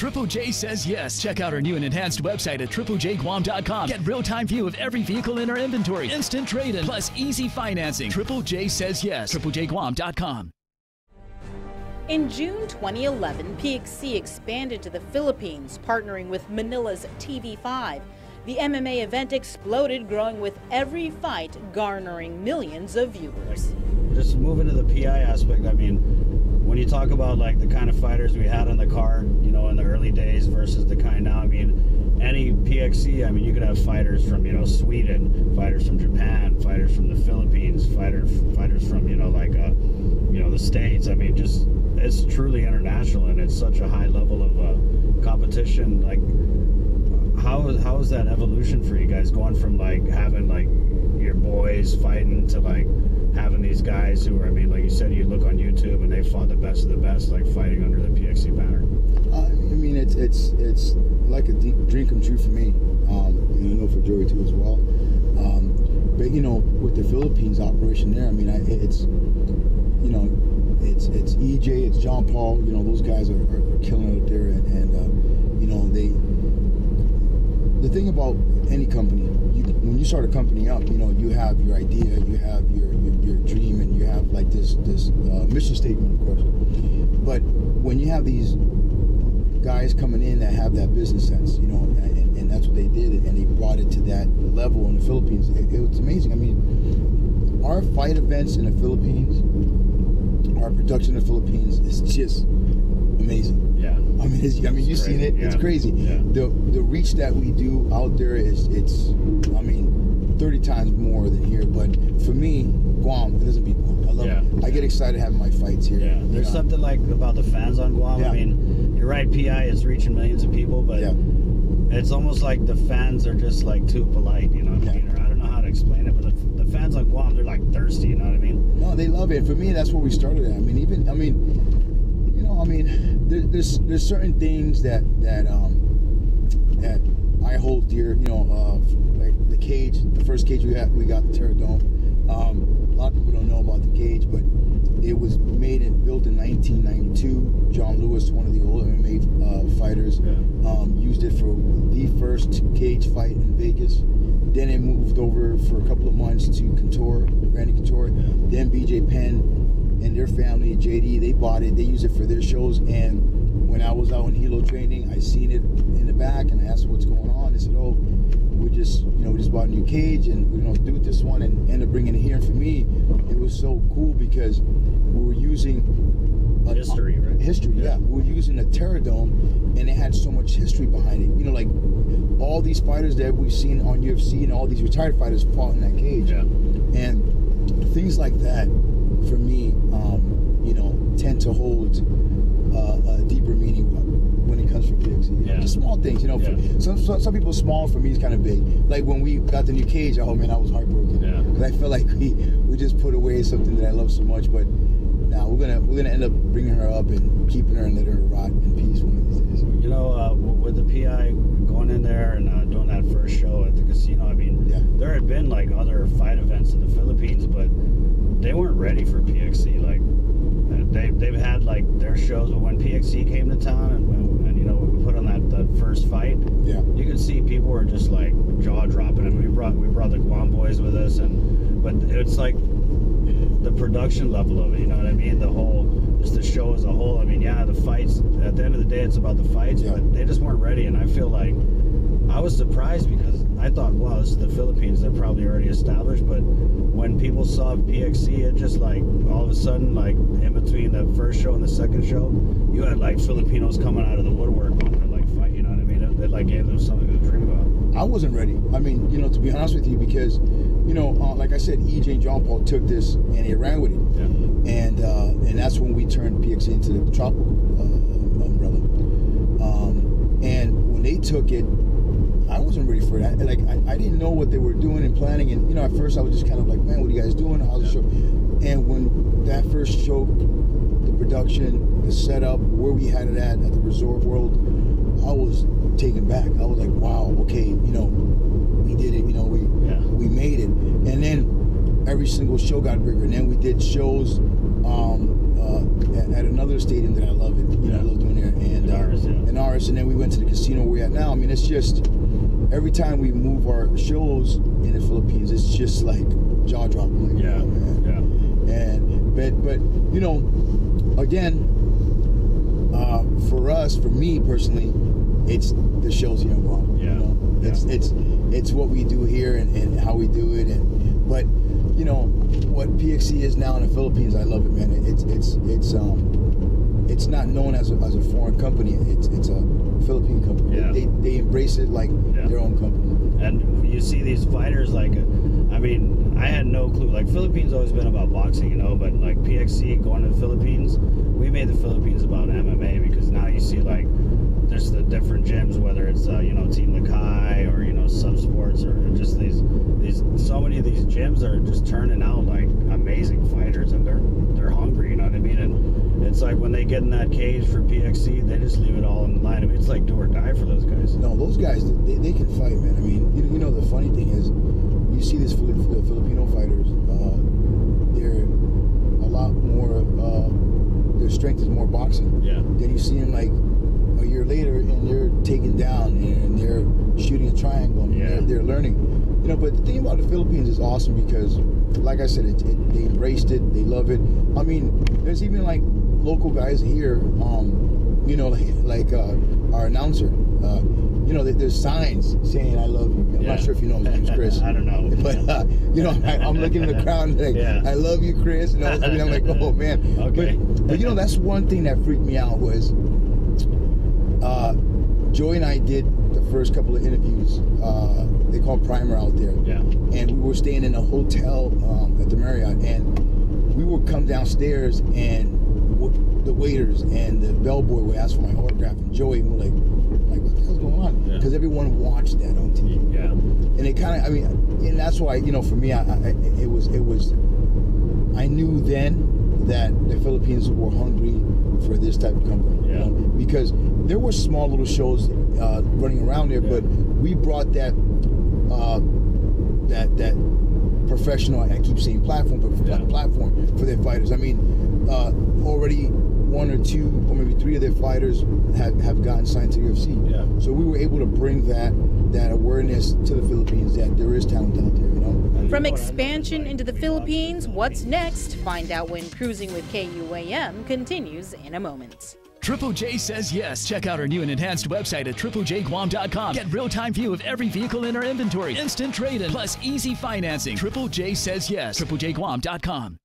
Triple J says yes. Check out our new and enhanced website at triplejguam.com. Get real-time view of every vehicle in our inventory, instant trade-in, plus easy financing. Triple J says yes. triplejguam.com. In June 2011, PXC expanded to the Philippines, partnering with Manila's TV5. The MMA event exploded, growing with every fight garnering millions of viewers. Just moving to the PI aspect, I mean, when you talk about like the kind of fighters we had on the card, you know, in the early days versus the kind now, I mean, any PXC, I mean, you could have fighters from, you know, Sweden, fighters from Japan, fighters from the Philippines, fighters from, you know, like, you know, the States. I mean, just, it's truly international, and it's such a high level of competition. Like, how is that evolution for you guys, going from like having like your boys fighting to like having these guys who are, I mean, like you said, you look on YouTube and they fought the best of the best, like fighting under the PXC banner? I mean, it's like a deep dream come true for me, and I know for Joey too as well. But you know, with the Philippines operation there, I mean, it's, you know, it's EJ, it's John Paul. You know, those guys are killing it there, and you know, the thing about any company, when you start a company up, you know, you have your idea, you have your dream, and you have like this mission statement, of course. But when you have these guys coming in that have that business sense, you know, and that's what they did, and they brought it to that level in the Philippines. It was amazing. I mean, our fight events in the Philippines, our production in the Philippines is just amazing. Yeah. I mean, you've seen it. Yeah. It's crazy. Yeah. The reach that we do out there it's I mean, 30 times more than here. But for me, Guam, it doesn't beat Guam. I love it. I get excited having my fights here. Yeah. There's something like about the fans on Guam. I mean, you're right. PI is reaching millions of people, but it's almost like the fans are just like too polite. You know what I mean? Or I don't know how to explain it, but the fans on Guam, they're like thirsty. You know what I mean? No, they love it. For me, that's where we started at. I mean, there's certain things that I hold dear. You know, like the cage, the first cage we got the Terradome. A lot of people don't know about the cage, but it was made and built in 1992. John Lewis, one of the old MMA fighters, used it for the first cage fight in Vegas. Then it moved over for a couple of months to Randy Couture. Then BJ Penn and their family, JD, they bought it. They use it for their shows. And when I was out in Hilo training, I seen it in the back, and I asked what's going on. They said, "Oh, we just bought a new cage, and we're gonna do this one," and ended up bringing it here. And for me, it was so cool because we were using history, right? History, yeah. We were using a Terradome, and it had so much history behind it. You know, like all these fighters that we've seen on UFC and all these retired fighters fought in that cage. Yeah. And things like that, for me, you know, tend to hold a deeper meaning when it comes from PXC. Yeah. Just small things, you know. Some people, small for me is kind of big. Like when we got the new cage, oh man, I was heartbroken. Yeah. Because I felt like we just put away something that I love so much. But now we're gonna end up bringing her up and keeping her and letting her rot in peace one of these days. You know, with the PI going in there and doing that first show at the casino, I mean, there had been like other fight events in the Philippines, but they weren't ready for PXC. Like they've had like their shows, but when PXC came to town and you know, we put on that first fight, you could see people were just like jaw dropping. And we brought the Guam boys with us, but it's like the production level of it, you know what I mean? Just the show as a whole. I mean, yeah, the fights, at the end of the day, it's about the fights, but they just weren't ready. And I feel like I was surprised because I thought, wow, this is the Philippines, they're probably already established. But when people saw PXC, it just like all of a sudden, like in between the first show and the second show, you had like Filipinos coming out of the woodwork wanting to like fight, you know what I mean? It like gave them something to dream about. I wasn't ready. I mean, you know, to be honest with you, because, you know, like I said, EJ and John Paul took this and they ran with it. And that's when we turned PXC into the tropical umbrella. And when they took it, I wasn't ready for that. Like, I didn't know what they were doing and planning. And, you know, at first I was just kind of like, man, what are you guys doing? How's the show? And when that first show, the production, the setup, where we had it at the Resort World, I was taken back. I was like, wow, okay, you know, we did it. You know, we made it. And then every single show got bigger. And then we did shows at another stadium that I love it. You know, I love doing there. And an artist, and then we went to the casino we're at now. I mean, it's just every time we move our shows in the Philippines, it's just like jaw dropping. Yeah, man. Yeah. And but you know, again, for us, for me personally, it's the shows here in Guam. Yeah. You know? It's what we do here and how we do it, but you know what PXC is now in the Philippines. I love it, man. It's not known as a foreign company. It's a Philippine company. Yeah. They embrace it like their own company. And you see these fighters like, I mean, I had no clue. Like, Philippines always been about boxing, you know, but like PXC going to the Philippines, we made the Philippines about MMA, because now you see like there's the different gyms, whether it's you know, Team Lakay or, you know, Sub Sports, or just these so many of these gyms are just turning out like amazing fighters, and they're hungry, you know what I mean? And it's like when they get in that cage for PXC, they just leave it all in the line. I mean, it's like do or die for those guys. No, those guys, they can fight, man. I mean, you know, the funny thing is, you see these Filipino fighters, they're a lot more, their strength is more boxing. Yeah. Then you see them like a year later, and they're taken down, and they're shooting a triangle, and they're learning. You know, but the thing about the Philippines is awesome because, like I said, they embraced it, they love it. I mean, there's even like local guys here, you know, like our announcer. You know, there's signs saying "I love you." I'm not sure if you know his name's Chris. I don't know, but you know, I'm looking in the crowd and like, "I love you, Chris." And I mean, I'm like, "Oh man." Okay. But you know, that's one thing that freaked me out was Joey and I did the first couple of interviews. They call Primer out there. Yeah. And we were staying in a hotel at the Marriott, and we would come downstairs, and the waiters and the bellboy would ask for my autograph, and Joey would like, what the hell's going on? Because everyone watched that on TV. Yeah. And it kind of, I mean, and that's why, you know, for me, it was. I knew then that the Philippines were hungry for this type of company. Yeah. You know? Because there were small little shows running around there, but we brought that professional, I keep saying platform, but platform for their fighters. I mean, already one or two or maybe three of their fighters have gotten signed to UFC. Yeah. So we were able to bring that awareness to the Philippines that there is talent out there, you know? From expansion into the Philippines, what's next? Find out when Cruising with KUAM continues in a moment. Triple J says yes. Check out our new and enhanced website at triplejguam.com. Get real-time view of every vehicle in our inventory, instant trade-in, plus easy financing. Triple J says yes. triplejguam.com.